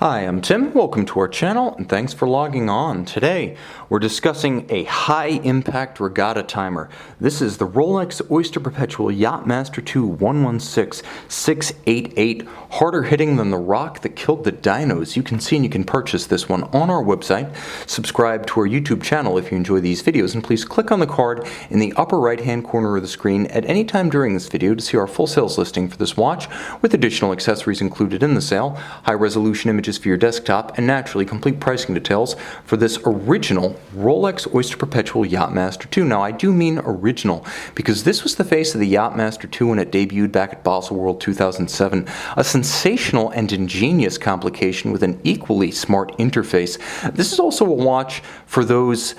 Hi, I'm Tim. Welcome to our channel and thanks for logging on. Today we're discussing a high-impact regatta timer. This is the Rolex Oyster Perpetual Yacht-Master II 116688, harder hitting than the rock that killed the dinos. You can see and you can purchase this one on our website. Subscribe to our YouTube channel if you enjoy these videos, and please click on the card in the upper right-hand corner of the screen at any time during this video to see our full sales listing for this watch with additional accessories included in the sale, high-resolution images for your desktop, and naturally complete pricing details for this original Rolex Oyster Perpetual Yacht-Master II. Now I do mean original because this was the face of the Yacht-Master II when it debuted back at Basel World 2007. A sensational and ingenious complication with an equally smart interface. This is also a watch for those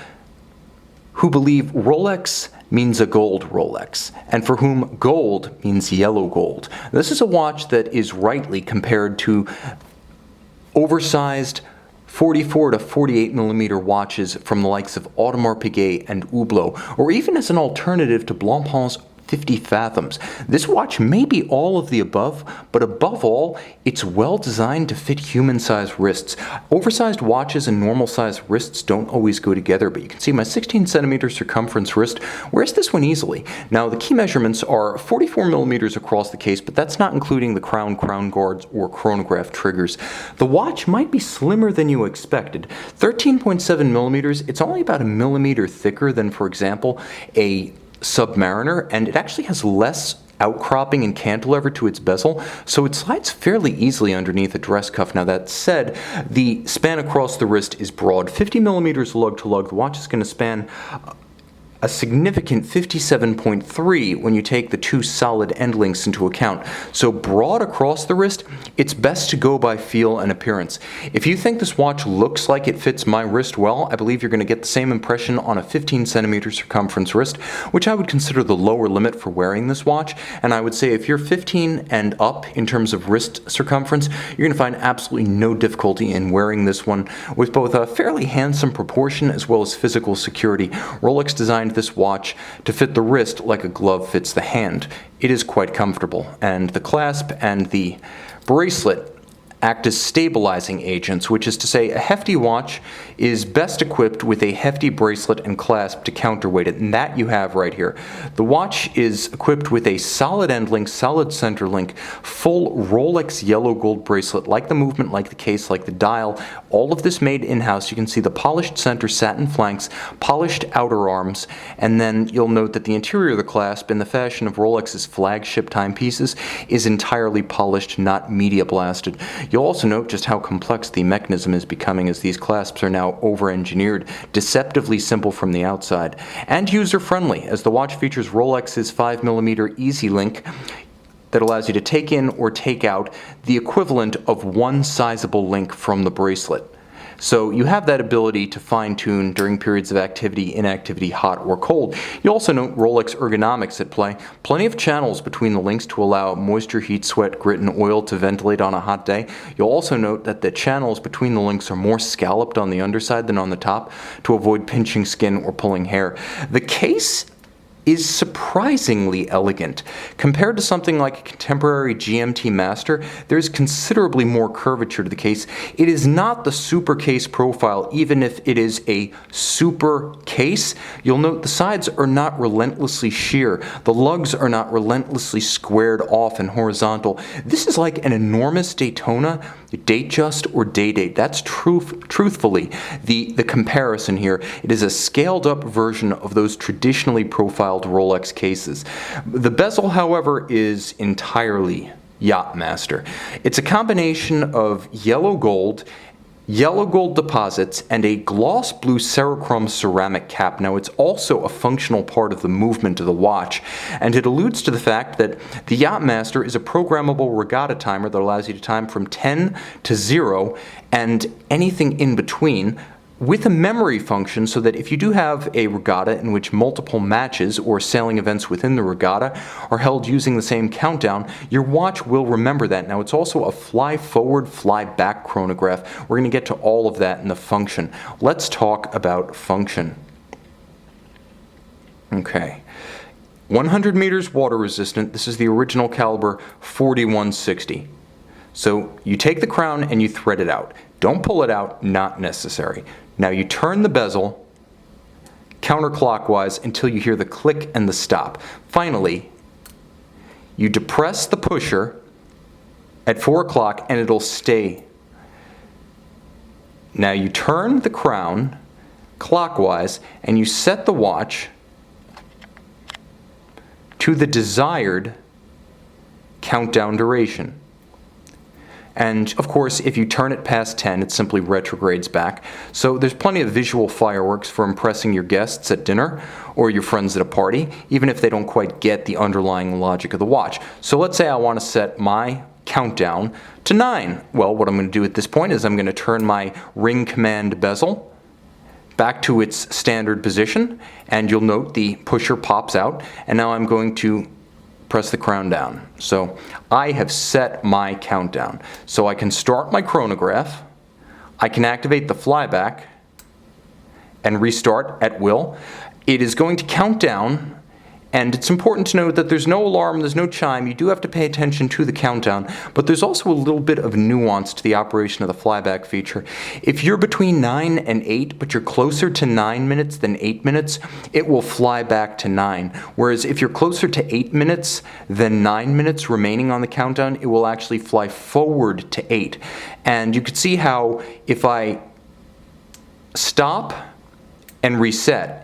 who believe Rolex means a gold Rolex, and for whom gold means yellow gold. This is a watch that is rightly compared to oversized 44 to 48 millimeter watches from the likes of Audemars Piguet and Hublot, or even as an alternative to Blancpain's 50 Fathoms. This watch may be all of the above, but above all, it's well designed to fit human-sized wrists. Oversized watches and normal-sized wrists don't always go together, but you can see my 16 centimeter circumference wrist wears this one easily. Now, the key measurements are 44 millimeters across the case, but that's not including the crown guards or chronograph triggers. The watch might be slimmer than you expected. 13.7 millimeters, it's only about a millimeter thicker than, for example, a Submariner, and it actually has less outcropping and cantilever to its bezel, so it slides fairly easily underneath a dress cuff. Now that said, the span across the wrist is broad, 50 millimeters lug-to-lug. The watch is going to span a significant 57.3 when you take the two solid end links into account. So broad across the wrist, it's best to go by feel and appearance. If you think this watch looks like it fits my wrist well, I believe you're going to get the same impression on a 15 centimeter circumference wrist, which I would consider the lower limit for wearing this watch. And I would say if you're 15 and up in terms of wrist circumference, you're going to find absolutely no difficulty in wearing this one with both a fairly handsome proportion as well as physical security. Rolex designed this watch to fit the wrist like a glove fits the hand. It is quite comfortable, and the clasp and the bracelet act as stabilizing agents, which is to say a hefty watch is best equipped with a hefty bracelet and clasp to counterweight it, and that you have right here. The watch is equipped with a solid end link, solid center link, full Rolex yellow gold bracelet, like the movement, like the case, like the dial. All of this made in-house. You can see the polished center satin flanks, polished outer arms, and then you'll note that the interior of the clasp, in the fashion of Rolex's flagship timepieces, is entirely polished, not media blasted. You'll also note just how complex the mechanism is becoming as these clasps are now over-engineered, deceptively simple from the outside, and user-friendly as the watch features Rolex's 5mm Easy Link that allows you to take in or take out the equivalent of one sizable link from the bracelet. So you have that ability to fine-tune during periods of activity, inactivity, hot or cold. You also note Rolex Ergonomics at play. Plenty of channels between the links to allow moisture, heat, sweat, grit, and oil to ventilate on a hot day. You'll also note that the channels between the links are more scalloped on the underside than on the top to avoid pinching skin or pulling hair. The case is surprisingly elegant. Compared to something like a contemporary GMT Master, there's considerably more curvature to the case. It is not the super case profile, even if it is a super case. You'll note the sides are not relentlessly sheer. The lugs are not relentlessly squared off and horizontal. This is like an enormous Daytona Datejust or Day-Date. That's truthfully the comparison here. It is a scaled up version of those traditionally profiled Rolex cases. The bezel, however, is entirely Yacht-Master. It's a combination of yellow gold deposits, and a gloss blue Cerachrome ceramic cap. Now, it's also a functional part of the movement of the watch, and it alludes to the fact that the Yacht-Master is a programmable regatta timer that allows you to time from 10 to 0 and anything in between, with a memory function, so that if you do have a regatta in which multiple matches or sailing events within the regatta are held using the same countdown, your watch will remember that. Now, it's also a fly forward, fly back chronograph. We're going to get to all of that in the function. Let's talk about function. Okay. 100 meters water resistant. This is the original caliber 4160. So you take the crown and you thread it out. Don't pull it out, not necessary. Now you turn the bezel counterclockwise until you hear the click and the stop. Finally, you depress the pusher at 4 o'clock and it'll stay. Now you turn the crown clockwise and you set the watch to the desired countdown duration. And of course, if you turn it past 10, it simply retrogrades back. So there's plenty of visual fireworks for impressing your guests at dinner or your friends at a party, even if they don't quite get the underlying logic of the watch. So let's say I want to set my countdown to 9. Well, what I'm going to do at this point is I'm going to turn my ring command bezel back to its standard position, and you'll note the pusher pops out, and now I'm going to press the crown down. So I have set my countdown. So I can start my chronograph, I can activate the flyback, and restart at will. It is going to count down, and it's important to note that there's no alarm, there's no chime. You do have to pay attention to the countdown, but there's also a little bit of nuance to the operation of the flyback feature. If you're between 9 and 8, but you're closer to 9 minutes than 8 minutes, it will fly back to 9. Whereas if you're closer to 8 minutes than 9 minutes remaining on the countdown, it will actually fly forward to 8. And you can see how if I stop and reset,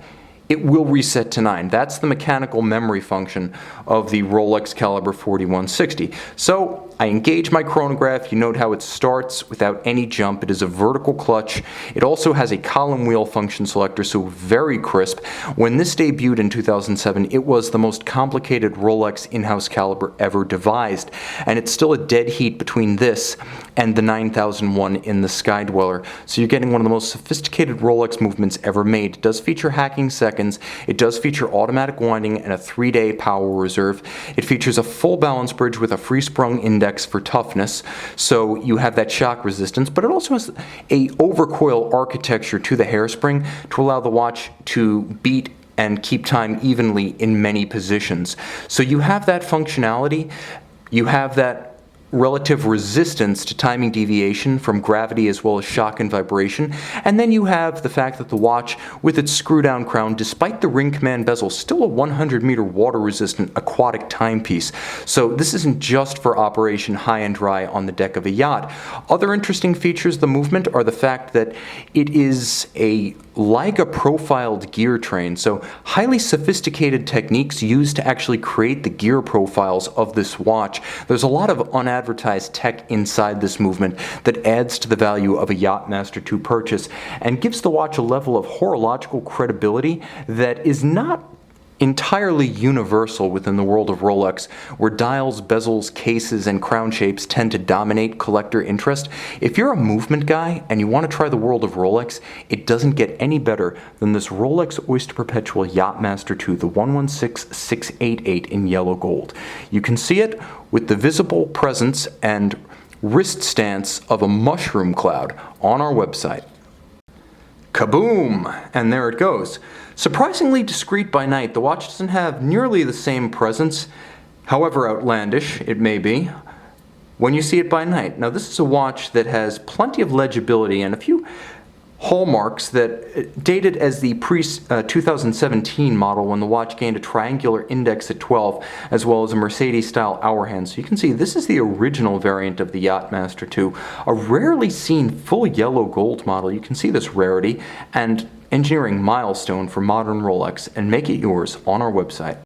it will reset to 9. That's the mechanical memory function of the Rolex Caliber 4160. So I engage my chronograph. You note how it starts without any jump. It is a vertical clutch. It also has a column wheel function selector, so very crisp. When this debuted in 2007, it was the most complicated Rolex in-house caliber ever devised, and it's still a dead heat between this and the 9001 in the Sky Dweller. So you're getting one of the most sophisticated Rolex movements ever made. It does feature hacking seconds. It does feature automatic winding and a 3-day power reserve. It features a full balance bridge with a free-sprung index for toughness, so you have that shock resistance, but it also has a overcoil architecture to the hairspring to allow the watch to beat and keep time evenly in many positions. So you have that functionality, you have that relative resistance to timing deviation from gravity as well as shock and vibration, and then you have the fact that the watch with its screw-down crown, despite the ring command bezel, still a 100-meter water-resistant aquatic timepiece. So this isn't just for operation high and dry on the deck of a yacht. Other interesting features of the movement are the fact that it is a Liga profiled gear train, so highly sophisticated techniques used to actually create the gear profiles of this watch. There's a lot of unadvertised tech inside this movement that adds to the value of a Yacht-Master II purchase and gives the watch a level of horological credibility that is not entirely universal within the world of Rolex, where dials, bezels, cases, and crown shapes tend to dominate collector interest. If you're a movement guy and you want to try the world of Rolex, it doesn't get any better than this Rolex Oyster Perpetual Yacht-Master II, the 116688 in yellow gold. You can see it with the visible presence and wrist stance of a mushroom cloud on our website. Kaboom! And there it goes. Surprisingly discreet by night, the watch doesn't have nearly the same presence, however outlandish it may be, when you see it by night. Now this is a watch that has plenty of legibility and a few hallmarks that dated as the pre-2017 model when the watch gained a triangular index at 12 as well as a Mercedes-style hour hand. So you can see this is the original variant of the Yacht-Master II, a rarely seen full yellow gold model. You can see this rarity and engineering milestone for modern Rolex and make it yours on our website.